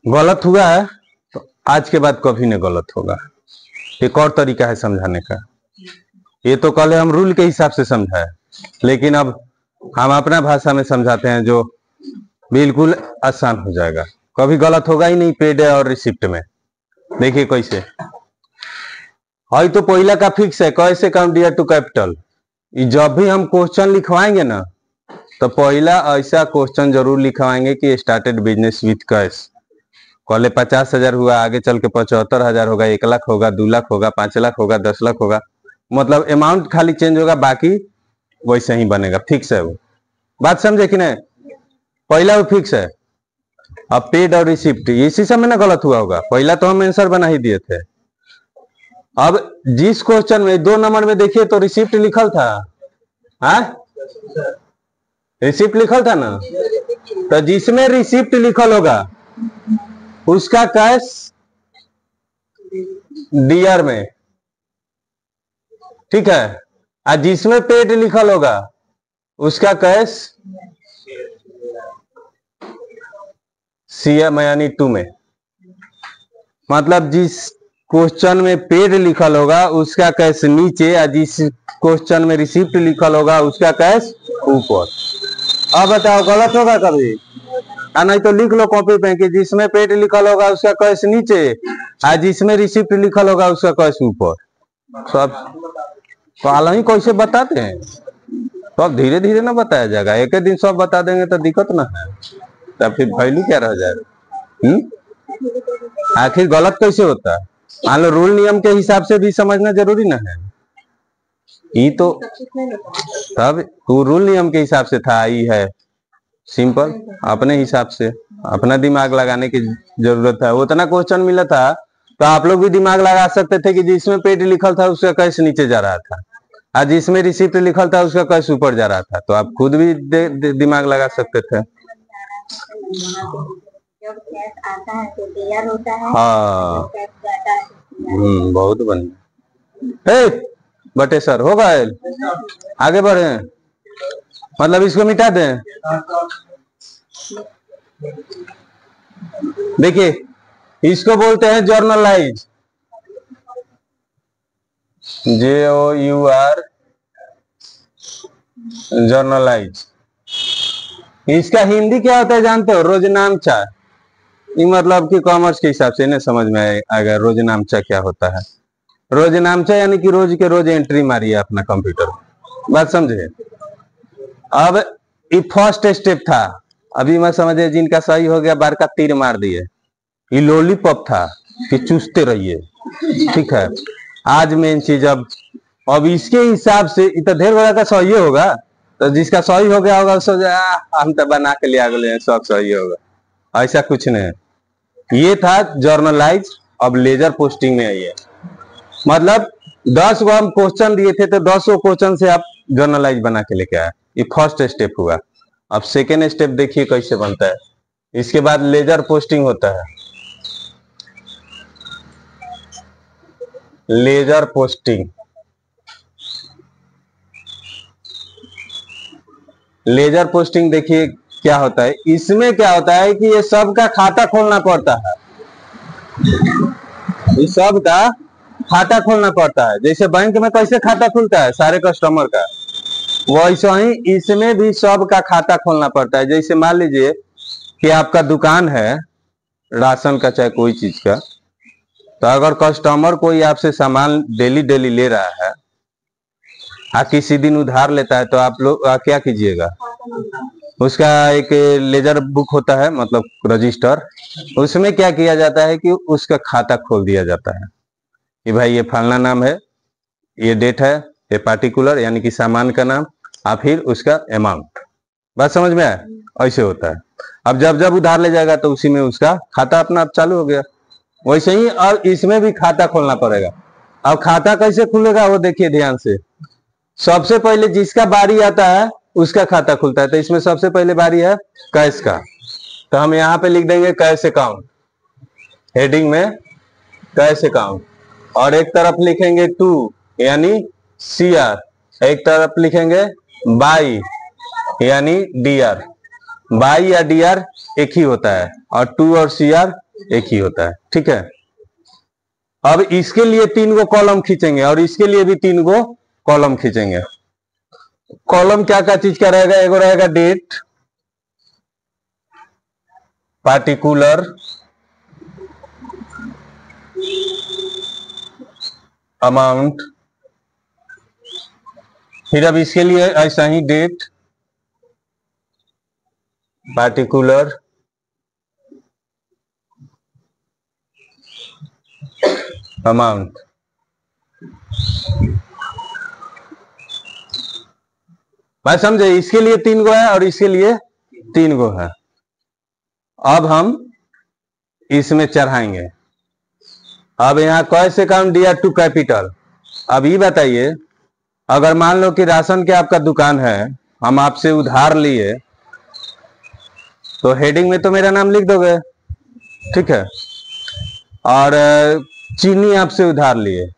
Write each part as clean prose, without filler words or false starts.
गलत हुआ है तो आज के बाद कभी नहीं गलत होगा। एक और तरीका है समझाने का। ये तो कल हम रूल के हिसाब से समझाए, लेकिन अब हम अपना भाषा में समझाते हैं जो बिल्कुल आसान हो जाएगा। कभी गलत होगा ही नहीं पेड और रिसिप्ट में। देखिए कैसे, हई तो पहला का फिक्स है, कैसे काउंट डियर टू कैपिटल। जब भी हम क्वेश्चन लिखवाएंगे ना तो पहला ऐसा क्वेश्चन जरूर लिखवाएंगे कि स्टार्टेड बिजनेस विथ कैश। पहले 50,000 हुआ, आगे चल के 75,000 होगा, 1 लाख होगा, 2 लाख होगा, 5 लाख होगा, 10 लाख होगा। मतलब अमाउंट खाली चेंज होगा, बाकी वैसे ही बनेगा, फिक्स है वो। बात समझे कि नहीं? पहला वो फिक्स है। अब पेड और रिसिप्ट इसी समय ना गलत हुआ होगा, पहला तो हम आंसर बना ही दिए थे। अब जिस क्वेश्चन में 2 नंबर में देखिए तो रिसिप्ट लिखल था, रिसिप्ट लिखल था ना, तो जिसमें रिसिप्ट लिखल होगा उसका कैश डीआर में, ठीक है। और जिसमें पेड लिखल होगा उसका कैश सीएम यानी 2 में। मतलब जिस क्वेश्चन में पेड लिखल होगा उसका कैश नीचे, और जिस क्वेश्चन में रिसिप्ट लिखल होगा उसका कैश ऊपर। अब बताओ गलत होगा कभी? नहीं तो लिख लो कॉपी पे कि जिसमें पेड लिखल होगा उसका कैश नीचे, और जिसमें रिसिप्ट लिखल होगा उसका कैश ऊपर। सब पहले ही कैसे बताते हैं, सब धीरे धीरे ना बताया जाएगा। एक दिन सब बता देंगे तो दिक्कत ना है, तब फिर वैल्यू क्या रह जाएगा। आखिर गलत कैसे होता है? मान लो रूल नियम के हिसाब से भी समझना जरूरी ना है। ये तो तब रूल नियम के हिसाब से था, ये है सिंपल अपने हिसाब से, अपना दिमाग लगाने की जरूरत है। उतना क्वेश्चन मिला था तो आप लोग भी दिमाग लगा सकते थे कि जिसमें पेड लिखल था उसका कैश नीचे जा रहा था, और जिसमें रिसिप्ट लिखल था उसका कैश ऊपर जा रहा था। तो आप खुद भी दिमाग लगा सकते थे। जब कैश आता है तो डीआर होता है, हाँ, कैश जाता है तो बहुत बढ़िया। बटे सर होगा, आगे बढ़े, मतलब इसको मिटा दें। देखिए इसको बोलते हैं जर्नलाइज, JOUR जर्नलाइज। इसका हिंदी क्या होता है जानते हो? रोजनामचा। ये मतलब कि कॉमर्स के हिसाब से नहीं समझ में आएगा रोजनामचा क्या होता है। रोजनामचा यानी कि रोज के रोज एंट्री मारिए अपना कंप्यूटर में, बात समझे। अब ये फर्स्ट स्टेप था, अभी मैं समझे जिनका सही हो गया बार का तीर मार दिए। ये लॉलीपॉप था कि चूसते रहिए, ठीक है। आज मेन चीज अब इसके हिसाब से इतना ढेर बड़ा का सही होगा, तो जिसका सही हो गया होगा उसको हम तो बना के लिया गए सब सही होगा, ऐसा कुछ नहीं। ये था जर्नलाइज। अब लेजर पोस्टिंग में आइए, मतलब 10 को हम क्वेश्चन दिए थे तो 10 क्वेश्चन से आप जर्नलाइज बना के लेके आए। ये फर्स्ट स्टेप हुआ। अब सेकेंड स्टेप देखिए कैसे बनता है। इसके बाद लेजर पोस्टिंग होता है। लेजर पोस्टिंग, लेजर पोस्टिंग देखिए क्या होता है। इसमें क्या होता है कि ये सबका खाता खोलना पड़ता है, ये सबका खाता खोलना पड़ता है। जैसे बैंक में कैसे खाता खुलता है सारे कस्टमर का, वैसे ही इसमें भी सबका खाता खोलना पड़ता है। जैसे मान लीजिए कि आपका दुकान है राशन का चाहे कोई चीज का, तो अगर कस्टमर कोई आपसे सामान डेली डेली ले रहा है, किसी दिन उधार लेता है, तो आप लोग क्या कीजिएगा, उसका एक लेजर बुक होता है, मतलब रजिस्टर। उसमें क्या किया जाता है कि उसका खाता खोल दिया जाता है कि भाई ये फलना नाम है, ये डेट है, ये पार्टिकुलर यानी कि सामान का नाम, और फिर उसका अमाउंट। बात समझ में आया? ऐसे होता है। अब जब जब उधार ले जाएगा तो उसी में उसका खाता अपना आप चालू हो गया। वैसे ही और इसमें भी खाता खोलना पड़ेगा। अब खाता कैसे खुलेगा वो देखिए ध्यान से। सबसे पहले जिसका बारी आता है उसका खाता खुलता है। तो इसमें सबसे पहले बारी है कैश का, तो हम यहाँ पे लिख देंगे कैश अकाउंट, हेडिंग में कैश अकाउंट। और एक तरफ लिखेंगे 2 यानी CR, एक तरफ लिखेंगे बाई यानी DR। बाई या DR एक ही होता है, और 2 और CR एक ही होता है, ठीक है। अब इसके लिए 3 गो कॉलम खींचेंगे और इसके लिए भी 3 गो कॉलम खींचेंगे। कॉलम क्या क्या चीज का रहेगा? एगो रहेगा डेट, पार्टिकुलर, अमाउंट। फिर अब इसके लिए ऐसा ही डेट, पार्टिकुलर, अमाउंट। बात समझे? इसके लिए 3 गो है और इसके लिए 3 गो है। अब हम इसमें चढ़ाएंगे। अब यहां कैसे काउंट दिया? To capital. अब ये बताइए, अगर मान लो कि राशन के आपका दुकान है, हम आपसे उधार लिए, तो हेडिंग में तो मेरा नाम लिख दोगे, ठीक है। और चीनी आपसे उधार लिए,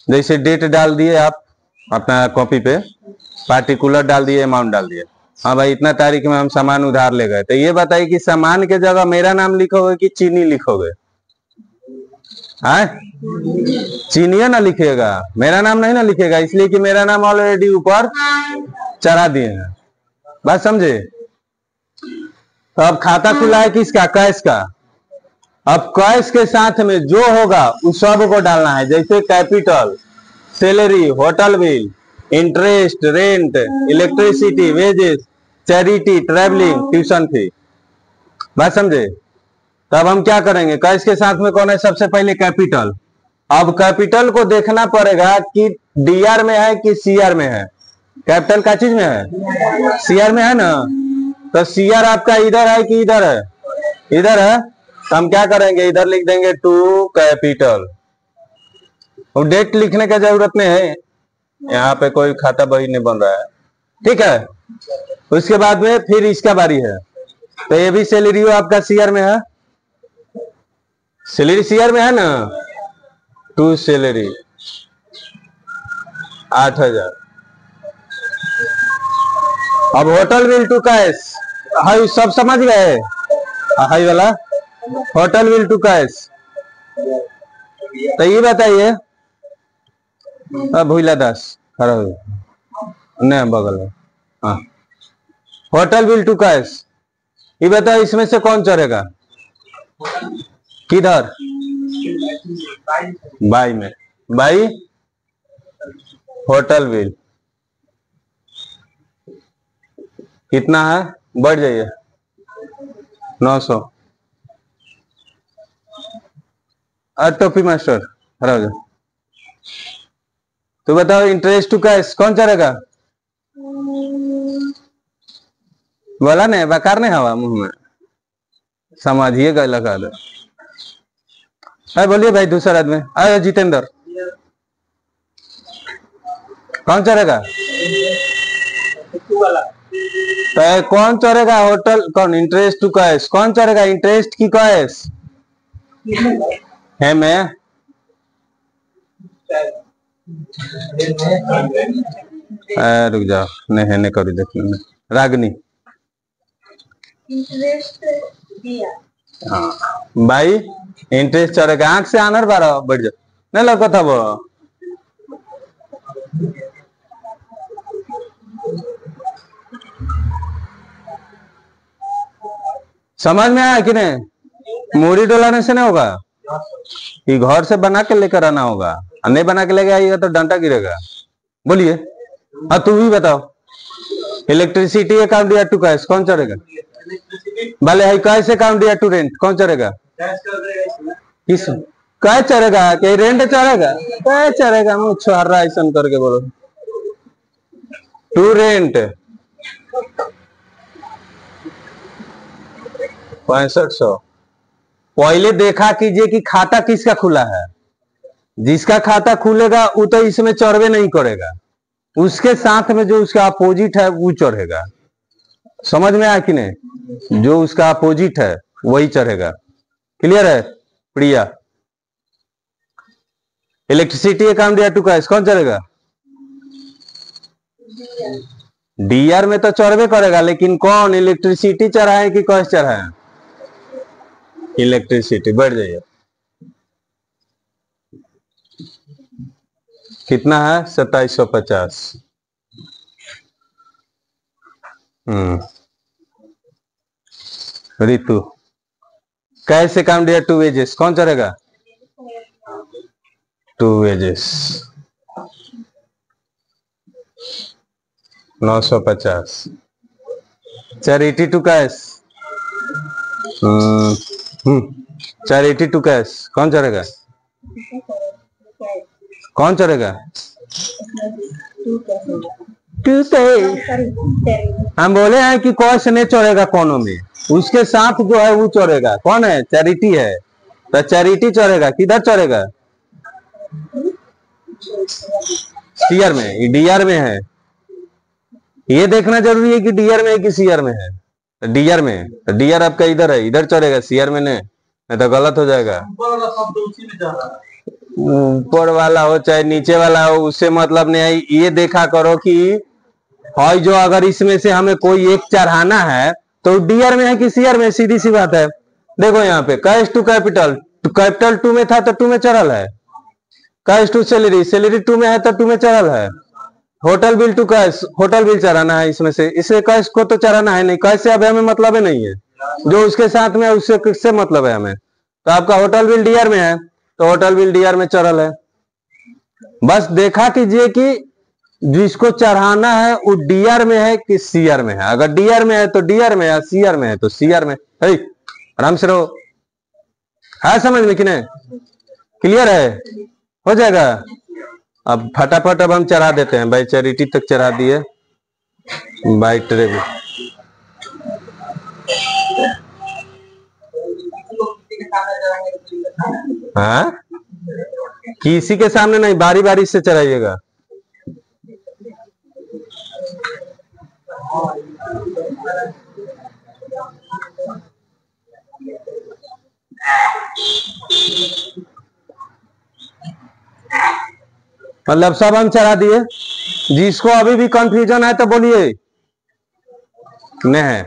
जैसे डेट डाल दिए आप अपना कॉपी पे, पार्टिकुलर डाल दिए, अमाउंट डाल दिए। हाँ भाई, इतना तारीख में हम सामान उधार ले गए। तो ये बताइए कि सामान के जगह मेरा नाम लिखोगे कि चीनी लिखोगे? हाँ, चीनी ना लिखिएगा, मेरा नाम नहीं ना लिखेगा, इसलिए कि मेरा नाम ऑलरेडी ऊपर चढ़ा दिए हैं। बात समझे? तो अब खाता खुला है किसका? कैश का। अब कैश के साथ में जो होगा उस सब को डालना है, जैसे capital, salary, hotel bill, interest, rent, electricity, wages, charity, travelling, tuition fee. बात समझे? तब हम क्या करेंगे? कैश के साथ में कौन है? सबसे पहले कैपिटल। अब कैपिटल को देखना पड़ेगा कि डीआर में है कि सीआर में है। कैपिटल का चीज में है? सीआर में है ना। तो सीआर आपका इधर है कि इधर है? इधर है। तो हम क्या करेंगे? इधर लिख देंगे टू कैपिटल। और डेट लिखने का जरूरत नहीं है, यहाँ पे कोई खाता बही नहीं बन रहा है, ठीक है। उसके बाद में फिर इसका बारी है। तो ये भी सैलरी आपका सीआर में है, सैलरी सीआर में है ना। To salary 8,000। अब होटल बिल टू कैश, हाई सब समझ गए? हाई वाला होटल बिल टू कैश। तो ये बताइए, भूला दास खड़ा हो नहीं बगल में। हाँ, होटल बिल टू कैश। ये बताओ इसमें से कौन चढ़ेगा? किधर? बाई में। बाई होटल बिल कितना है? बढ़ जाइए 900। टोपी मास्टर खड़ा हो जाओ। तो बताओ इंटरेस्ट टू कैश कौन चढ़ेगा? बोला नहीं, बकार नहीं हवा मुंह में, समझिएगा लगा दो। अरे बोलिए भाई, दूसरा आदमी। अरे जितेंद्र, कौन चढ़ेगा? तो कौन चढ़ेगा? होटल कौन? इंटरेस्ट टू कैश कौन चढ़ेगा? इंटरेस्ट की कैश है मैं। रुक जाओ, नहीं नहीं करी देखिए रागनी। इंटरेस्ट दिया। हाँ भाई, इंटरेस्ट चढ़ेगा। आंख से आनर बारह बढ़ जाओ, नहीं लगा था वो। समझ में आया कि नहीं? मूड़ी डोलाने से नहीं होगा, कि घर से बना के लेकर आना होगा। नहीं बना के लेके आइएगा तो डंडा गिरेगा। बोलिए। हाँ तू भी बताओ, इलेक्ट्रिसिटी अकाउंट दिया टू कैश कौन चढ़ेगा? भले है कैश अकाउंट दिया टू रेंट कौन चढ़ेगा? किस क्या चढ़ेगा? कि रेंट चढ़ेगा? क्या चढ़ेगा? मुझ छोहरा ऐसा करके बोलो। To rent 6500। पहले देखा कीजिए कि खाता किसका खुला है। जिसका खाता खुलेगा वो तो इसमें चढ़वे नहीं करेगा, उसके साथ में जो उसका अपोजिट है वो चढ़ेगा। समझ में आया कि नहीं? जो उसका अपोजिट है वही चढ़ेगा। क्लियर है प्रिया? इलेक्ट्रिसिटी अकाउंट दिया टू कैश कौन चढ़ेगा? डीआर में तो चढ़वे करेगा, लेकिन कौन? इलेक्ट्रिसिटी चढ़ाए कि कैश चढ़ाए? इलेक्ट्रिसिटी बढ़ जाइए, कितना है 2750। रितु कैसे काम दिया? 2 वेजेस कौन चलेगा? 2 वेजेस 950। 482 कैश। 482 कैश कौन चलेगा? कौन चलेगा? 2 हम बोले हैं कि कैश नहीं चढ़ेगा कोनो में, उसके साथ जो है वो चढ़ेगा। कौन है? चैरिटी है, तो चैरिटी चढ़ेगा। किधर चढ़ेगा? सीआर में, डीआर में है। ये देखना जरूरी है कि डीआर में है कि सीआर में है। डीआर में, तो डीआर आपका इधर है, इधर चढ़ेगा, सीआर में नहीं तो गलत हो जाएगा। ऊपर वाला हो चाहे नीचे वाला हो, उससे मतलब नहीं है। ये देखा करो कि और जो अगर इसमें से हमें कोई एक चढ़ाना है तो डीआर में है कि सीआर में, सीधी सी बात है। देखो यहाँ पे कैश टू कैपिटल, कैपिटल 2 में था तो 2 में चढ़ल है। कैश टू सैलरी, सैलरी 2 में है तो 2 में चढ़ल है। Hotel bill to cash, hotel bill चढ़ाना है इसमें से, इसे कैश को तो चढ़ाना है नहीं। कैश से अब हमें मतलब ही नहीं है, जो उसके साथ में है उससे किससे मतलब है हमें। तो आपका होटल बिल डीआर में है तो होटल बिल डीआर में चढ़ल है। बस देखा कीजिए कि जिसको चढ़ाना है वो डीआर में है कि सीआर में है। अगर डीआर में है तो डीआर में है, सीआर में है तो सीआर में। आराम से रहो, है समझ में कि नहीं? क्लियर है? हो जाएगा। अब फटाफट अब हम चढ़ा देते हैं। बाई चैरिटी तक चढ़ा दिए, बाई ट्रेवल। हाँ, किसी के सामने नहीं, बारी बारी से चढ़ाइएगा। मतलब सब हम चढ़ा दिए। जिसको अभी भी कंफ्यूजन है तो बोलिए नहीं है।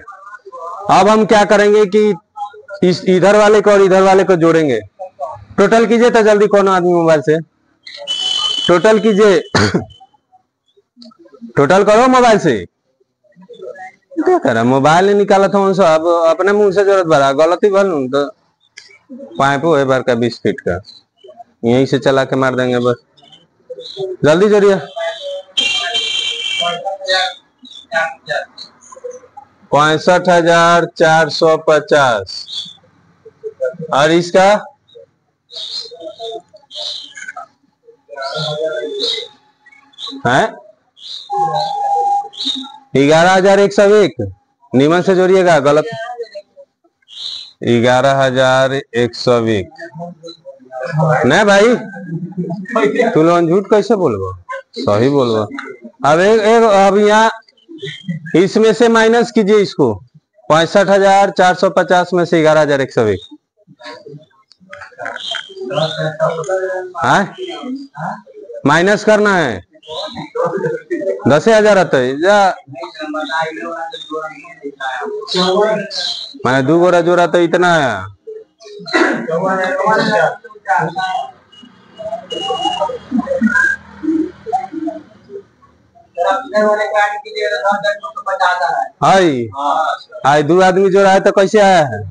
अब हम क्या करेंगे कि इस इधर वाले को और इधर वाले को जोड़ेंगे। टोटल कीजिए तो जल्दी, कौन आदमी मोबाइल से टोटल कीजिए। टोटल करो मोबाइल से। क्या करा, मोबाइल नहीं निकाला था उनसे, अब अपने मुंह से जरूरत भरा गलती भर तो पाइपो है बार का 20 फीट का, यहीं से चला के मार देंगे। बस जल्दी जोड़िए। 65,450 और इसका है 11,101। नीमन से जोड़िएगा, गलत 11,101 नहीं भाई, तू लोग झूठ कैसे बोलबो, सही बोलबो। अब अब यहाँ इसमें से माइनस कीजिए इसको। 65,450 में से 11,101 माइनस करना है। 10,000 आता है मैंने 2 गोरा जोड़ा तो इतना है। हाई हाई 2 आदमी जोड़ा है तो कैसे आया है?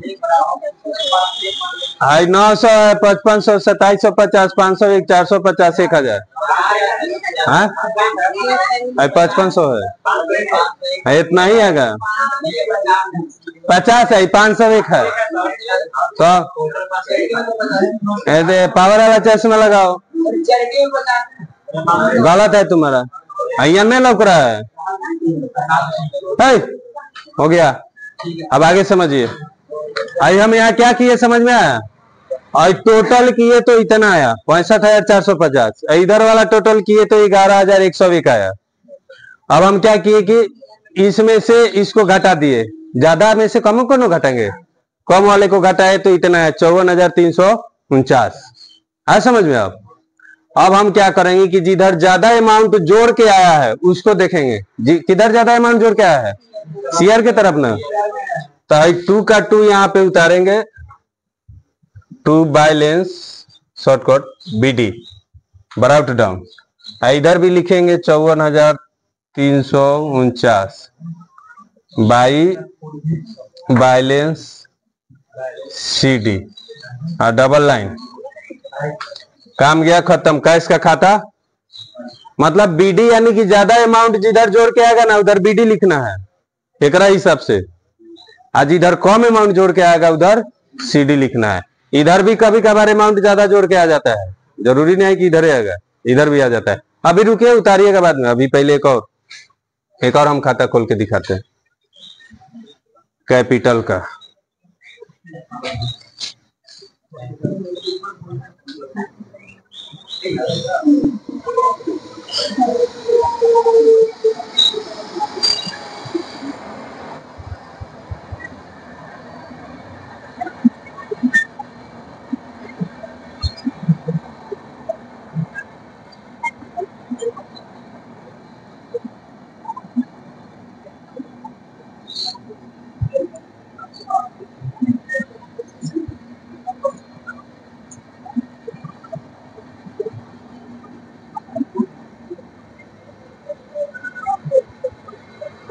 हाई 900 है, 5500, 2750, 501, 450, 1000। हाँ 5500 है, इतना ही आएगा। 50 है, 501 है। तो पावर वाला चश्मा लगाओ। गलत है तुम्हारा, यहाँ नहीं लौक रहा है। हो गया, अब आगे समझिए। आई हम यहाँ क्या किए समझ में आया? और टोटल किए तो इतना आया 65,450। इधर वाला टोटल किए तो 11,101 आया। अब हम क्या किए कि इसमें से इसको घटा दिए, ज्यादा में से कम को घटाएंगे, कम वाले को घटाए तो इतना है 54,349। है समझ में? अब हम क्या करेंगे कि जिधर ज्यादा अमाउंट जोड़ के आया है उसको देखेंगे। किधर ज्यादा अमाउंट जोड़ के आया है? सीआर के तरफ ना, तो 2 का 2 यहाँ पे उतारेंगे to balance shortcut BD brought down. इधर भी लिखेंगे 54,349 बाई बैलेंस CD और डबल लाइन। काम गया खत्म। कैश का खाता मतलब BD यानी कि ज्यादा अमाउंट जिधर जोड़ के आएगा ना उधर BD लिखना है एकरा हिसाब से, आज इधर कम अमाउंट जोड़ के आएगा उधर CD लिखना है। इधर भी कभी कभार अमाउंट ज्यादा जोड़ के आ जाता है, जरूरी नहीं है कि इधर ही आएगा, इधर भी आ जाता है। अभी रुकिए, उतारिएगा बाद में। अभी पहले एक और हम खाता खोल के दिखाते हैं कैपिटल का।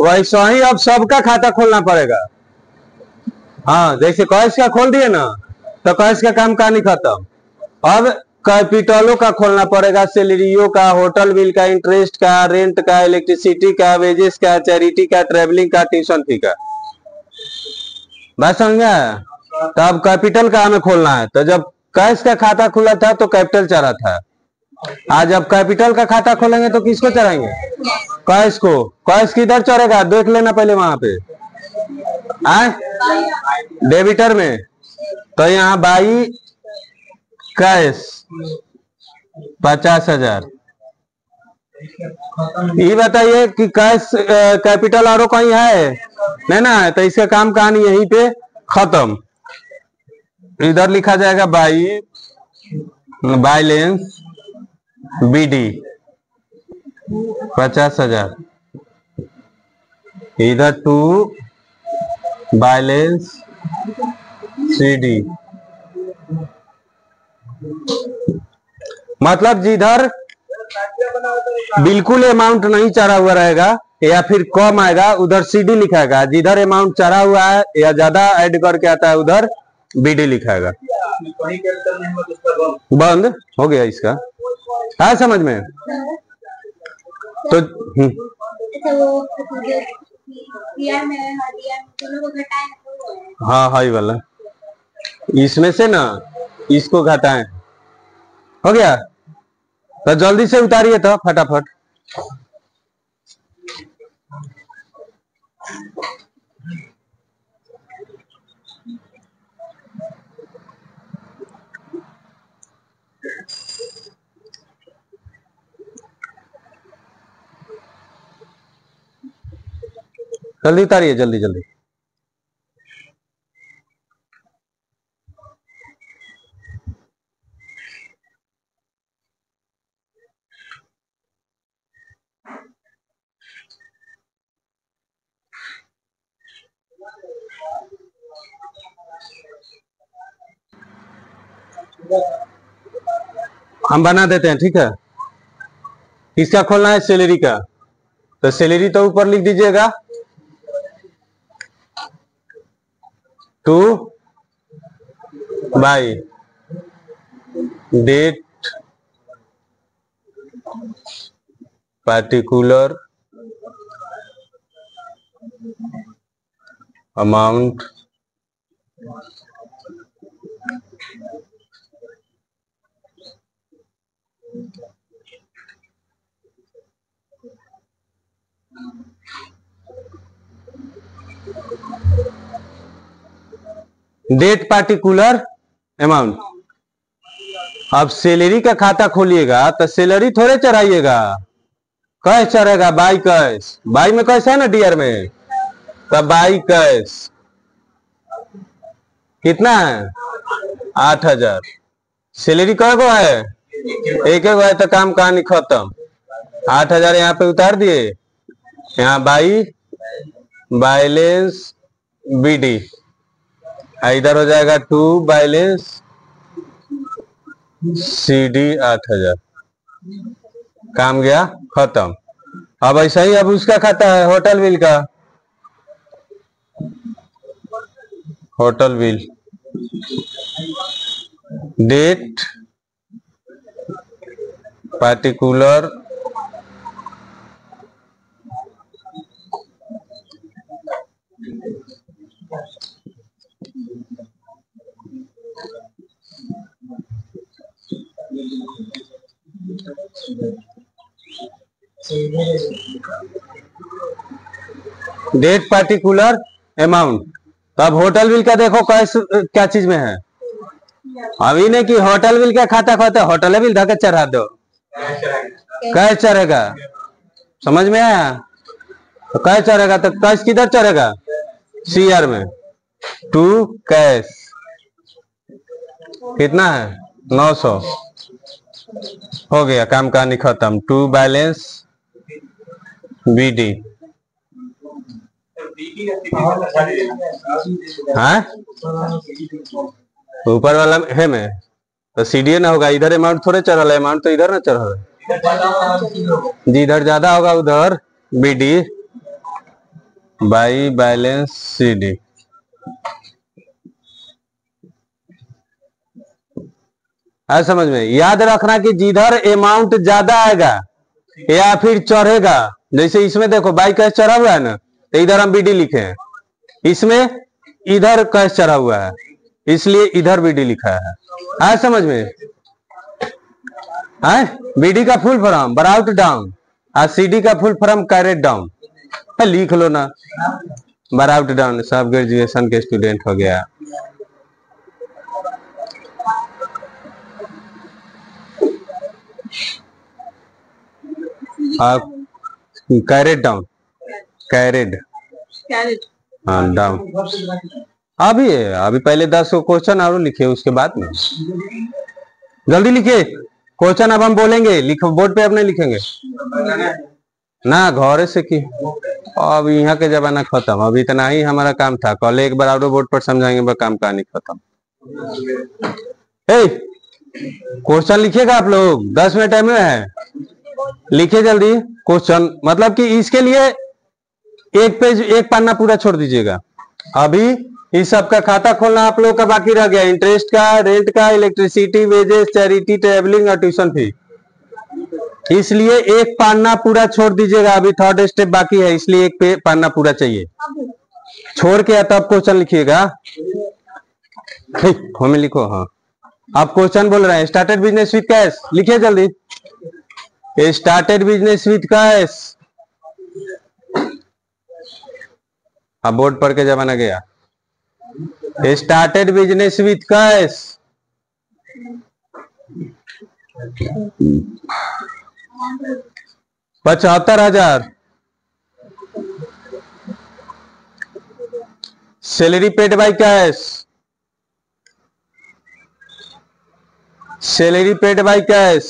वैसा ही अब सबका खाता खोलना पड़ेगा। हाँ, जैसे कैश का खोल दिए ना तो कैश का काम कहानी खत्म। अब कैपिटलों का खोलना पड़ेगा, सैलरियों का, होटल बिल का, इंटरेस्ट का, रेंट का, इलेक्ट्रिसिटी का, वेजेस का, चैरिटी का, ट्रेवलिंग का, ट्यूशन फी का। बात समझा? तो अब कैपिटल का हमें खोलना है। तो जब कैश का खाता खुला था तो कैपिटल चढ़ा था, आज जब कैपिटल का खाता खोलेंगे तो किसको चढ़ाएंगे? कैश को। कैश किधर चढ़ेगा देख लेना पहले वहां पे, डेबिटर में। तो यहाँ बाई कैश 50,000। ये बताइए कि कैश कैपिटल और कहीं है नहीं ना, तो इसका काम कहानी यहीं पे खत्म। इधर लिखा जाएगा बाई बैलेंस BD 50,000, इधर टू बैलेंस CD। मतलब जिधर बिल्कुल अमाउंट नहीं चढ़ा हुआ रहेगा या फिर कम आएगा उधर CD लिखाएगा, जिधर अमाउंट चढ़ा हुआ है या ज्यादा ऐड करके आता है उधर BD लिखाएगा। बंद हो गया इसका, है समझ में? तो हाँ हाई वाला इसमें से ना इसको घटाएं, हो गया। तो जल्दी से उतारिए तो फटाफट। जल्दी उतारिए, जल्दी जल्दी। हम बना देते हैं, ठीक है। किसका खोलना है? सैलरी का। तो सैलरी तो ऊपर लिख दीजिएगा, to by date particular amount date particular amount. अब सैलरी का खाता खोलिएगा तो सैलरी थोड़े चढ़ाइएगा, कैश चढ़ेगा, बाई कैश। बाई में कैश है ना डीआर में, तब बाई कैश कितना है? 8,000। सैलरी कै गो है? एक गो है, तो काम कहानी खत्म। 8,000 यहाँ पे उतार दिए, यहाँ बाई बैलेंस BD, इधर हो जाएगा टू बैलेंस CD 8,000, काम गया खत्म। अब ऐसा ही अब उसका खाता है होटल बिल का, hotel bill, date particular date particular amount. तो अब होटल बिल का देखो क्या चीज में है, अभी नहीं कि होटल बिल का खाता खोता, होटल बिल धक्का चढ़ा दो, कैश चढ़ेगा, समझ में आया? तो कैश चढ़ेगा तो कैश किधर चढ़ेगा, CR में, टू कैश कितना है 900, हो गया काम कहानी खत्म। टू बैलेंस BD, हाँ ऊपर वाला है में तो CD ना होगा, इधर अमाउंट थोड़े चढ़ रहा है, अमाउंट तो इधर ना चढ़ रहा है, जिधर ज्यादा होगा उधर BD बाई बैलेंस CD। है समझ में? याद रखना कि जिधर अमाउंट ज्यादा आएगा या फिर चढ़ेगा, जैसे इसमें देखो बाई कैश चढ़ा हुआ है ना, तो इधर हम BD लिखे हैं, इसमें इधर कैश चढ़ा हुआ है इसलिए इधर BD लिखा है समझ में? है BD का फुल फॉर्म बराउट डाउन और CD का फुल फॉर्म कैरेट डाउन, लिख लो ना, बराउट डाउन, सब ग्रेजुएशन के स्टूडेंट हो गया। कैरेट डाउन, कैरेट हाँ डाउन। अभी पहले 10 क्वेश्चन और लिखे उसके बाद में, जल्दी लिखिए क्वेश्चन, अब हम बोलेंगे, लिखो बोर्ड पे, अब नहीं लिखेंगे ना, घर से की। अब यहाँ के जमाना खत्म, अब इतना ही हमारा काम था, कल एक बार और बोर्ड पर समझाएंगे, काम कहानी खत्म। क्वेश्चन लिखिएगा आप लोग, 10 मिनट टाइम में है, लिखिए जल्दी क्वेश्चन, मतलब कि इसके लिए एक पेज एक पन्ना पूरा छोड़ दीजिएगा। अभी इस सब का खाता खोलना आप लोग का बाकी रह गया, इंटरेस्ट का, रेंट का, इलेक्ट्रिसिटी, वेजेस, चैरिटी, ट्रेवलिंग और ट्यूशन फी, इसलिए एक पन्ना पूरा छोड़ दीजिएगा, अभी थर्ड स्टेप बाकी है, इसलिए एक पन्ना पूरा चाहिए, छोड़ के तब क्वेश्चन लिखिएगा, हमें लिखो। हाँ आप क्वेश्चन बोल रहे हैं, स्टार्टेड बिजनेस विद कैश, लिखिए जल्दी, स्टार्टेड बिजनेस विद कैश, अब बोर्ड पढ़ के जमाना गया, started business with cash, $75,000, salary paid by cash, salary paid by cash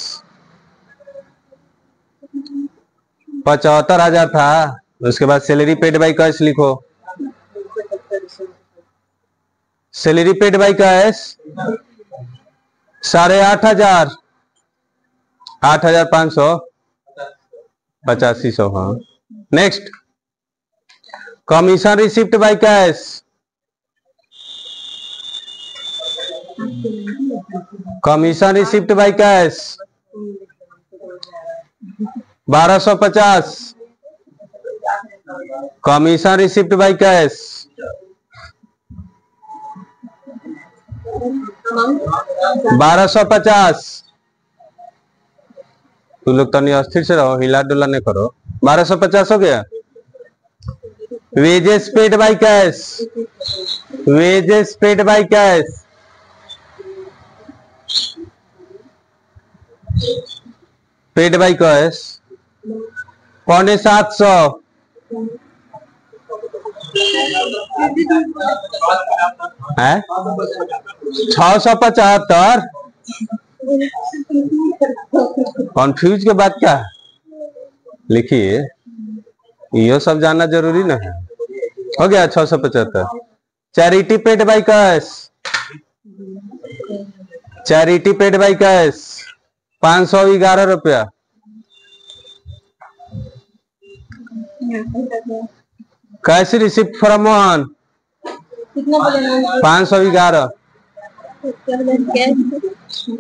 75,000 था, उसके बाद सैलरी पेड बाय कैश लिखो, सैलरी पेड बाय कैश 8,500, 8,500, 8500, हाँ। Next, commission receipt by cash, commission receipt by cash 1250, commission receipt by cash 1250, तू लोग तनी अस्थिर से रहो, हिला डुला नहीं करो, 1250 हो गया। Wages paid by cash, wages paid by cash paid by cash 750, है 675, कंफ्यूज के बाद क्या लिखिए, ये सब जानना जरूरी ना है, हो गया 675। Charity paid by cash charity paid by cash 511 रुपया। कैश रिसिप्ट फ्रॉम मोहन कितना बोले? 511।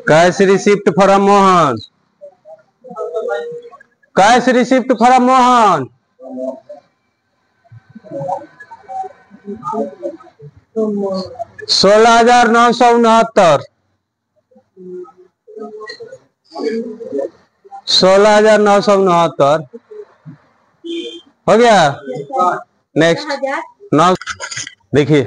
Cash receipt from Mohan, cash receipt from Mohan. 16,969। 16,969 हो गया। नेक्स्ट 9 देखिए